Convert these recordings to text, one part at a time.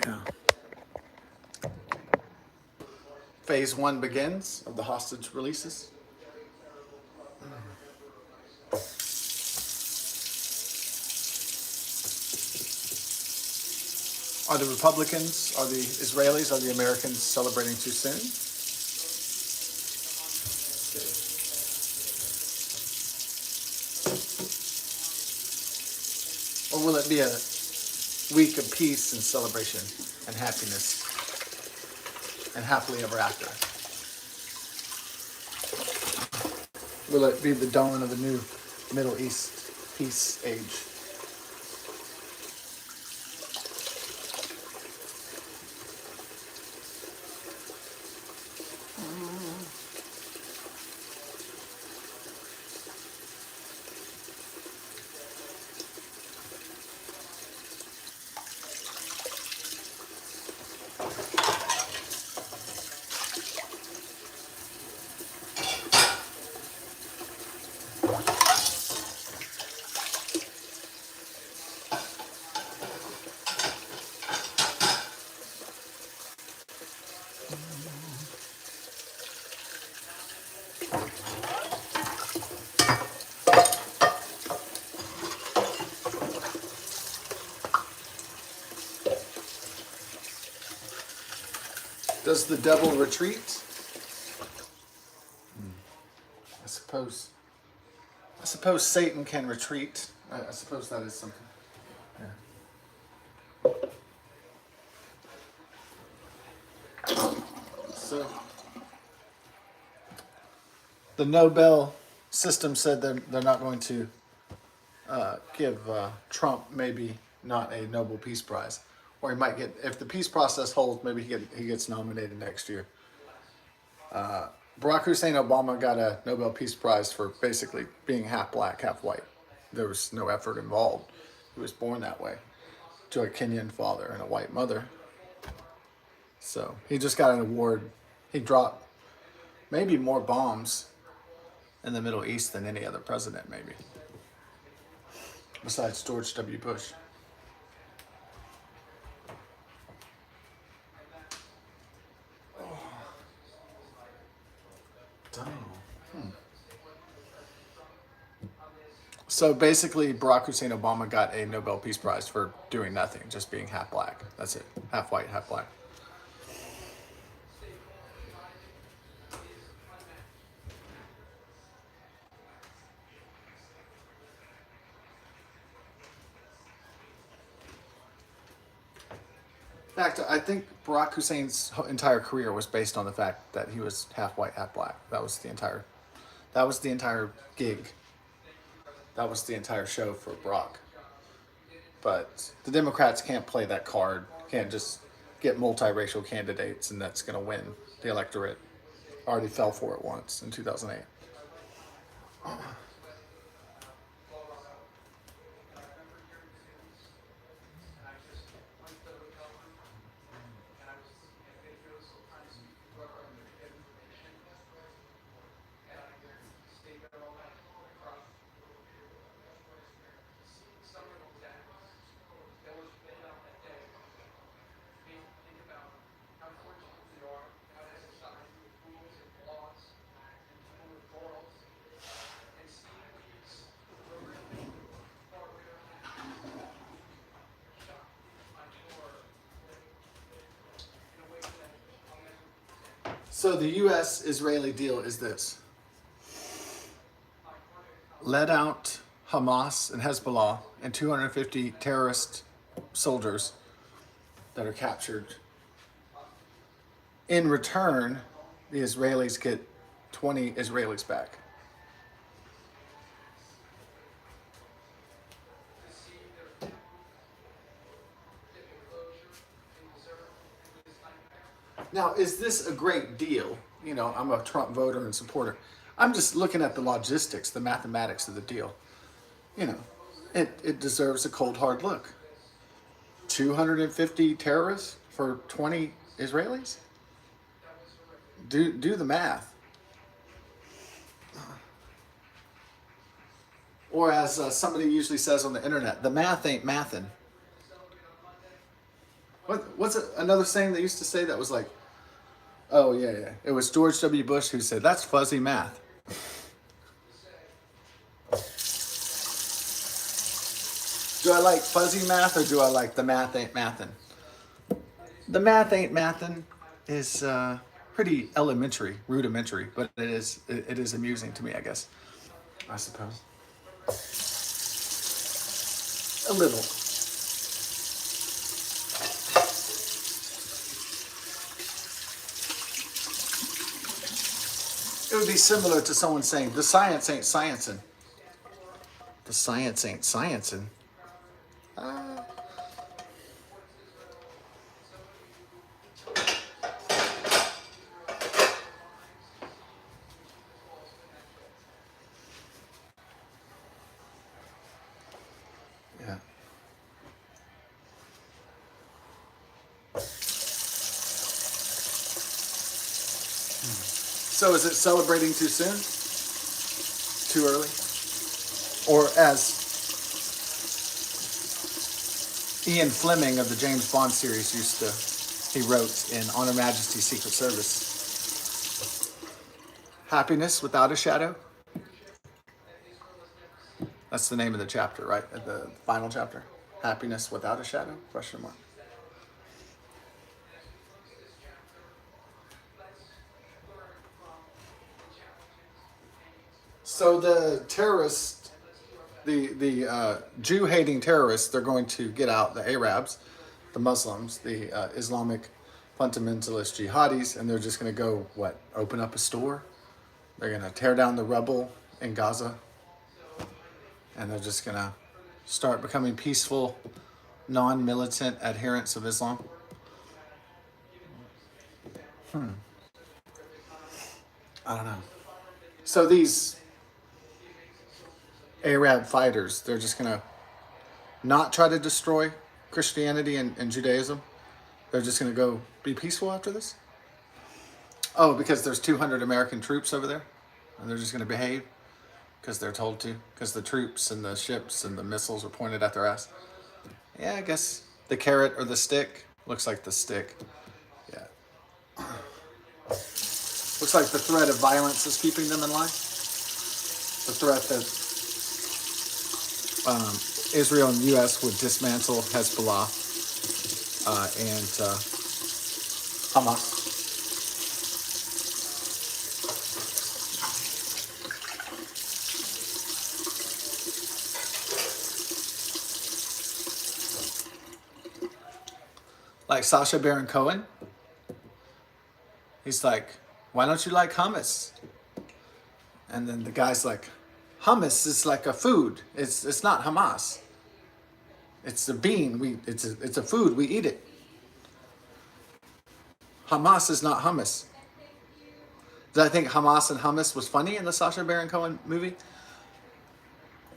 Yeah. Phase 1 begins of the hostage releases. Are the Republicans, are the Israelis, are the Americans celebrating too soon? Or will it be a week of peace and celebration and happiness and happily ever after? Will it be the dawn of a new Middle East peace age? Does the devil retreat? I suppose. I suppose Satan can retreat. I suppose that is something. Yeah. So the Nobel system said they're not going to give Trump maybe not a Nobel Peace Prize, or he might get, if the peace process holds, maybe he gets nominated next year. Barack Hussein Obama got a Nobel Peace Prize for basically being half black, half white. There was no effort involved. He was born that way to a Kenyan father and a white mother. So he just got an award. He dropped maybe more bombs in the Middle East than any other president, maybe, besides George W. Bush. So basically, Barack Hussein Obama got a Nobel Peace Prize for doing nothing, just being half black. That's it. Half white, half black. In fact, I think Barack Hussein's entire career was based on the fact that he was half white, half black. That was the entire gig. That was the entire show for Barack. But the Democrats can't play that card. Can't just get multiracial candidates and that's going to win the electorate. Already fell for it once in 2008. So the U.S.-Israeli deal is this. Let out Hamas and Hezbollah and 250 terrorist soldiers that are captured. In return, the Israelis get 20 Israelis back. Now, is this a great deal? You know, I'm a Trump voter and supporter. I'm just looking at the logistics, the mathematics of the deal. You know, it deserves a cold, hard look. 250 terrorists for 20 Israelis? Do the math. Or as somebody usually says on the internet, the math ain't mathin'. What's it, another saying they used to say that was like, oh yeah, yeah. It was George W. Bush who said, "That's fuzzy math." Do I like fuzzy math or do I like the math ain't mathin'? The math ain't mathin' is pretty elementary, rudimentary, but it is amusing to me, I guess. I suppose. A little. It would be similar to someone saying, the science ain't sciencing. The science ain't sciencing. Yeah. So is it celebrating too soon? Too early? Or as Ian Fleming of the James Bond series he wrote in On Her Majesty's Secret Service, happiness without a shadow? That's the name of the chapter, right? The final chapter. Happiness without a shadow? Question mark. So the terrorists, the Jew-hating terrorists, they're going to get out the Arabs, the Muslims, the Islamic fundamentalist jihadis, and they're just going to go, what, open up a store? They're going to tear down the rubble in Gaza, and they're just going to start becoming peaceful, non-militant adherents of Islam. I don't know. So these Arab fighters, they're just going to not try to destroy Christianity and Judaism. They're just going to go be peaceful after this? Oh, because there's 200 American troops over there? And they're just going to behave because they're told to? Because the troops and the ships and the missiles are pointed at their ass? Yeah, I guess the carrot or the stick. Looks like the stick. Yeah. Looks like the threat of violence is keeping them in line. The threat that Israel and the U.S. would dismantle Hezbollah and Hamas. Like Sacha Baron Cohen, he's like, why don't you like hummus? And then the guy's like, hummus is like a food. It's not Hamas. It's a bean. It's a food. We eat it. Hamas is not hummus. Did I think Hamas and hummus was funny in the Sacha Baron Cohen movie?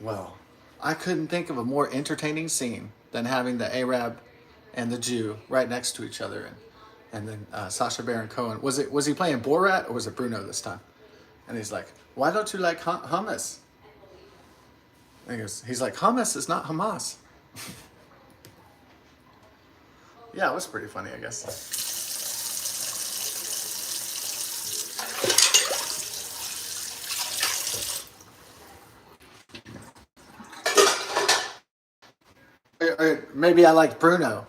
Well, I couldn't think of a more entertaining scene than having the Arab and the Jew right next to each other, and then Sacha Baron Cohen was he playing Borat or was it Bruno this time? And he's like, why don't you like hummus? And he's like, hummus is not Hamas. Yeah, it was pretty funny, I guess. Or maybe I liked Bruno.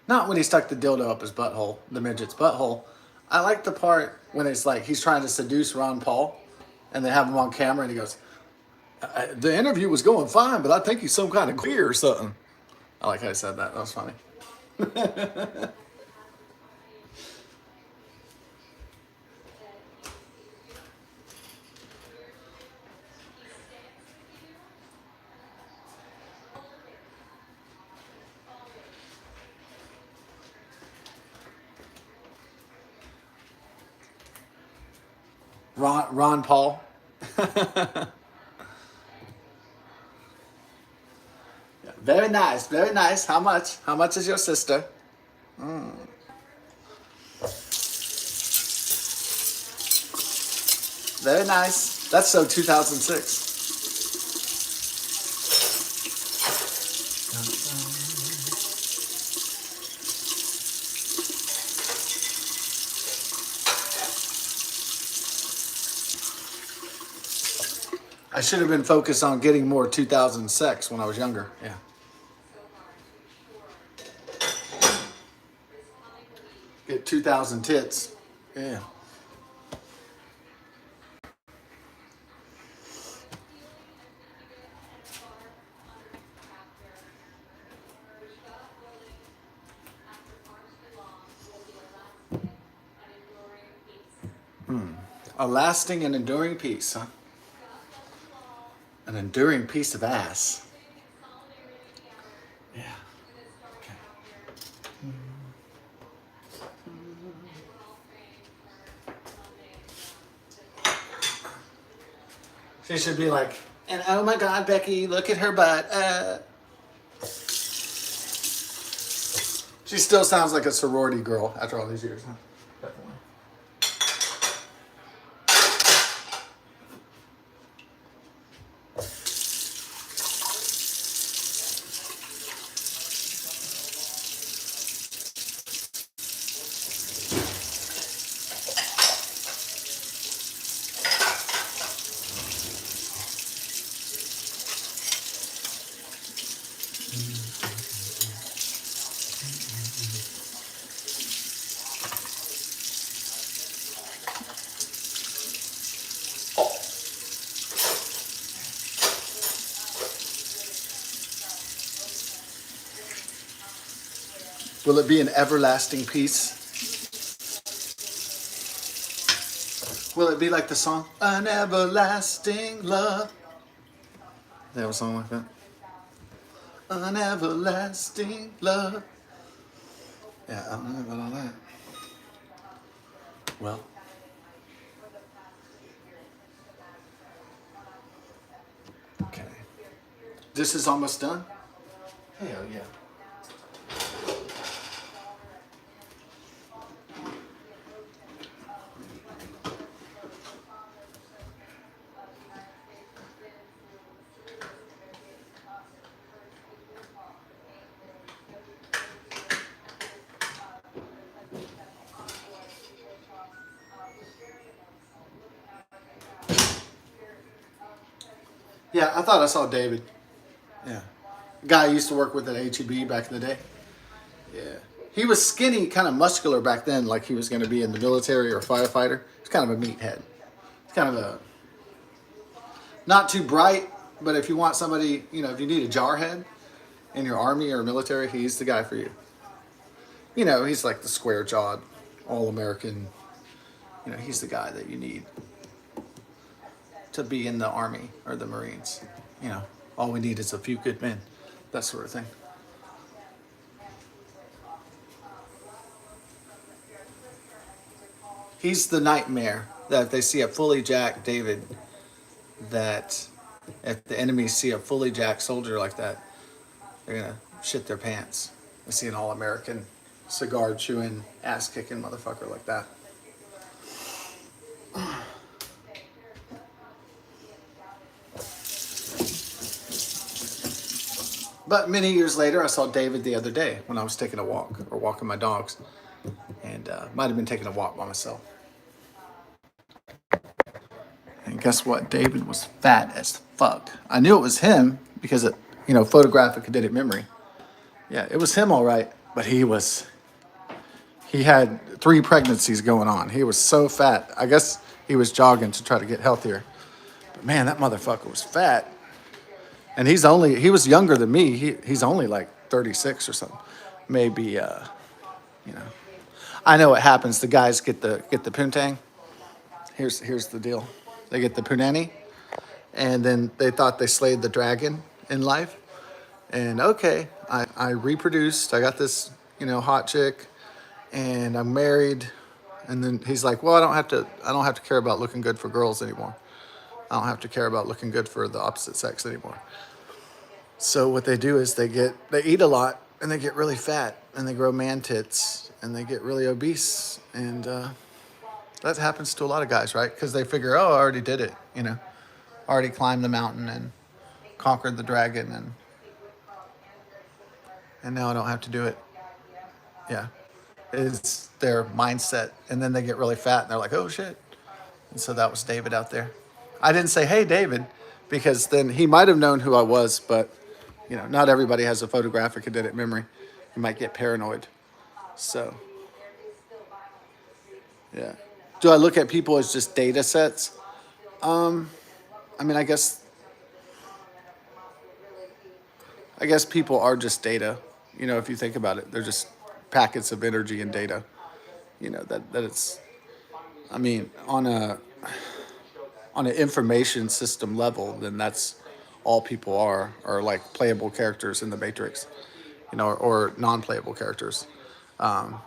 Not when he stuck the dildo up his butthole, the midget's butthole. I like the part when it's like he's trying to seduce Ron Paul, and they have him on camera, and he goes, the interview was going fine, but I think he's some kind of queer or something. I like how he said that. That was funny. Ron Paul. Yeah, very nice, very nice. How much? How much is your sister? Very nice. That's so 2006. I should have been focused on getting more 2000 sex when I was younger. Yeah. Get 2000 tits. Yeah. A lasting and enduring peace, huh? An enduring piece of ass. Yeah. Okay. She should be like, and oh my God, Becky, look at her butt. She still sounds like a sorority girl after all these years, huh? Definitely. Will it be an everlasting peace? Will it be like the song, An Everlasting Love? They have a song like that? An everlasting love. Yeah, I don't know about all that. Well, okay. This is almost done? Hell yeah. Yeah, I thought I saw David. Yeah. Guy I used to work with at HEB back in the day. Yeah. He was skinny, kind of muscular back then, like he was going to be in the military or firefighter. He's kind of a meathead. He's kind of a, not too bright, but if you want somebody, you know, if you need a jarhead in your army or military, he's the guy for you. You know, he's like the square jawed, all American. You know, he's the guy that you need to be in the army or the Marines. You know, all we need is a few good men, that sort of thing. He's the nightmare that if they see a fully jacked David, that if the enemies see a fully jacked soldier like that, they're gonna shit their pants. They see an all-American, cigar chewing, ass kicking motherfucker like that. But many years later, I saw David the other day when I was taking a walk or walking my dogs, and might have been taking a walk by myself. And guess what? David was fat as fuck. I knew it was him because it, you know, photographic eidetic memory. Yeah, it was him all right, but he had 3 pregnancies going on. He was so fat. I guess he was jogging to try to get healthier. But man, that motherfucker was fat. And he was younger than me. He's only like 36 or something. Maybe, you know. I know what happens. The guys get the poontang. Here's the deal. They get the punani, and then they thought they slayed the dragon in life. And okay, I reproduced. I got this, you know, hot chick, and I'm married. And then he's like, well, I don't have to care about looking good for girls anymore. I don't have to care about looking good for the opposite sex anymore. So what they do is they eat a lot and they get really fat and they grow man tits and they get really obese, and that happens to a lot of guys, right? Because they figure, oh, I already did it, you know, I already climbed the mountain and conquered the dragon, and now I don't have to do it. Yeah, it's their mindset, and then they get really fat and they're like, oh shit. And so that was David out there. I didn't say, hey David, because then he might have known who I was, but not everybody has a photographic eidetic memory. You might get paranoid. So, yeah. Do I look at people as just data sets? I mean, I guess people are just data. If you think about it, they're just packets of energy and data. That it's. I mean, on an information system level, then that's all people are like playable characters in the Matrix, or non-playable characters. I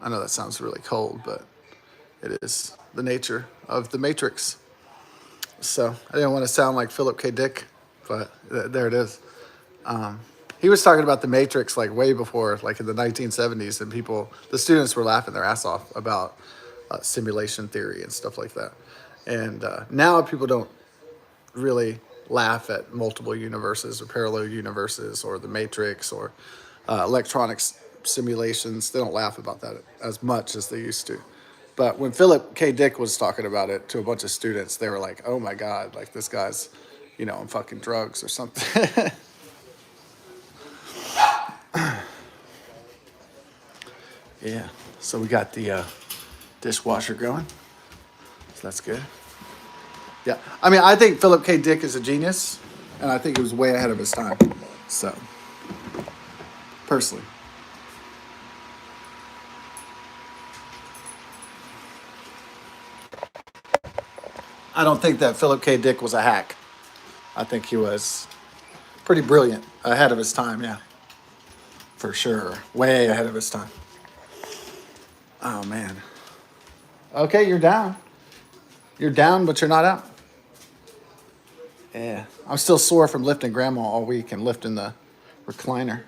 know that sounds really cold, but it is the nature of the Matrix. So I didn't want to sound like Philip K. Dick, but there it is. He was talking about the Matrix like way before, like in the 1970s, and the students were laughing their ass off about simulation theory and stuff like that. And now people don't really laugh at multiple universes or parallel universes or the Matrix or electronics simulations. They don't laugh about that as much as they used to. But when Philip K. Dick was talking about it to a bunch of students, they were like, "Oh my God, like this guy's, on fucking drugs or something." Yeah. So we got the dishwasher going. So that's good. Yeah. I mean, I think Philip K. Dick is a genius, and I think he was way ahead of his time. So, personally. I don't think that Philip K. Dick was a hack. I think he was pretty brilliant, ahead of his time, yeah. For sure. Way ahead of his time. Oh, man. Okay, you're down. You're down, but you're not out. Yeah. I'm still sore from lifting grandma all week and lifting the recliner.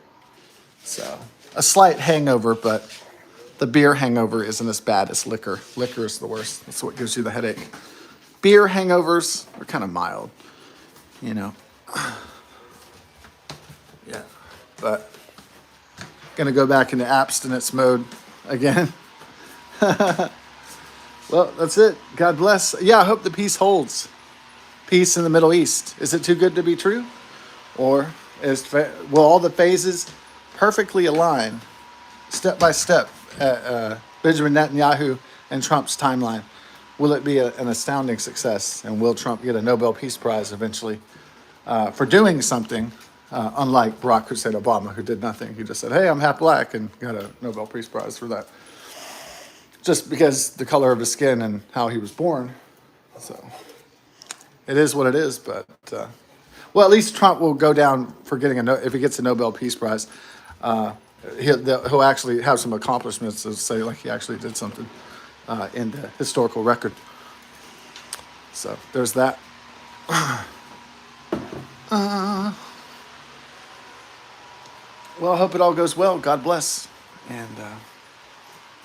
So, a slight hangover, but the beer hangover isn't as bad as liquor. Liquor is the worst. That's what gives you the headache. Beer hangovers are kind of mild, Yeah. But gonna go back into abstinence mode again. Well, that's it. God bless. Yeah, I hope the peace holds. Peace in the Middle East. Is it too good to be true? Or will all the phases perfectly align, step by step, Benjamin Netanyahu and Trump's timeline? Will it be an astounding success? And will Trump get a Nobel Peace Prize eventually for doing something, unlike Barack Hussein Obama, who did nothing? He just said, "Hey, I'm half black," and got a Nobel Peace Prize for that. Just because the color of his skin and how he was born. So it is what it is. But, well, at least Trump will go down for getting if he gets a Nobel Peace Prize, he'll actually have some accomplishments to say, like, he actually did something in the historical record. So there's that. Well, I hope it all goes well. God bless. And,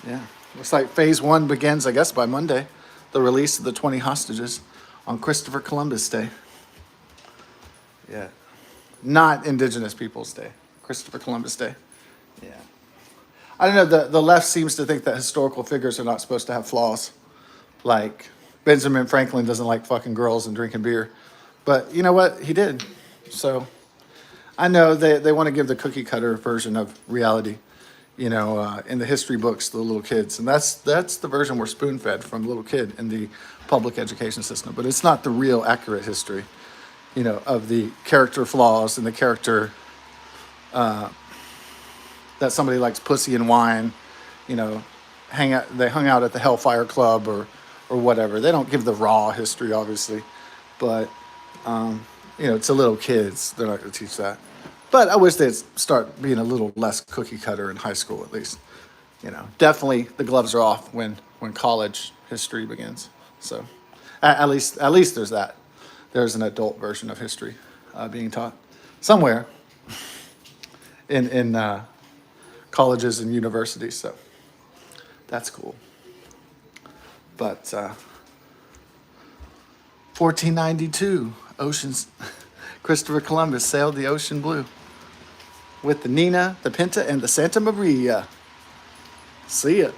yeah. Looks like phase 1 begins, I guess, by Monday. The release of the 20 hostages on Christopher Columbus Day. Yeah. Not Indigenous Peoples Day. Christopher Columbus Day. Yeah. I don't know, the left seems to think that historical figures are not supposed to have flaws. Like, Benjamin Franklin doesn't like fucking girls and drinking beer. But you know what? He did. So, I know they want to give the cookie cutter version of reality, in the history books to the little kids. And that's the version we're spoon-fed from a little kid in the public education system. But it's not the real accurate history, of the character flaws and the character that somebody likes pussy and wine, they hung out at the Hellfire Club or whatever. They don't give the raw history, obviously. But, to little kids, they're not going to teach that. But I wish they'd start being a little less cookie cutter in high school, at least. Definitely the gloves are off when college history begins. So at least there's that. There's an adult version of history being taught somewhere in colleges and universities. So that's cool. But 1492, Christopher Columbus sailed the ocean blue with the Nina, the Pinta, and the Santa Maria. See ya.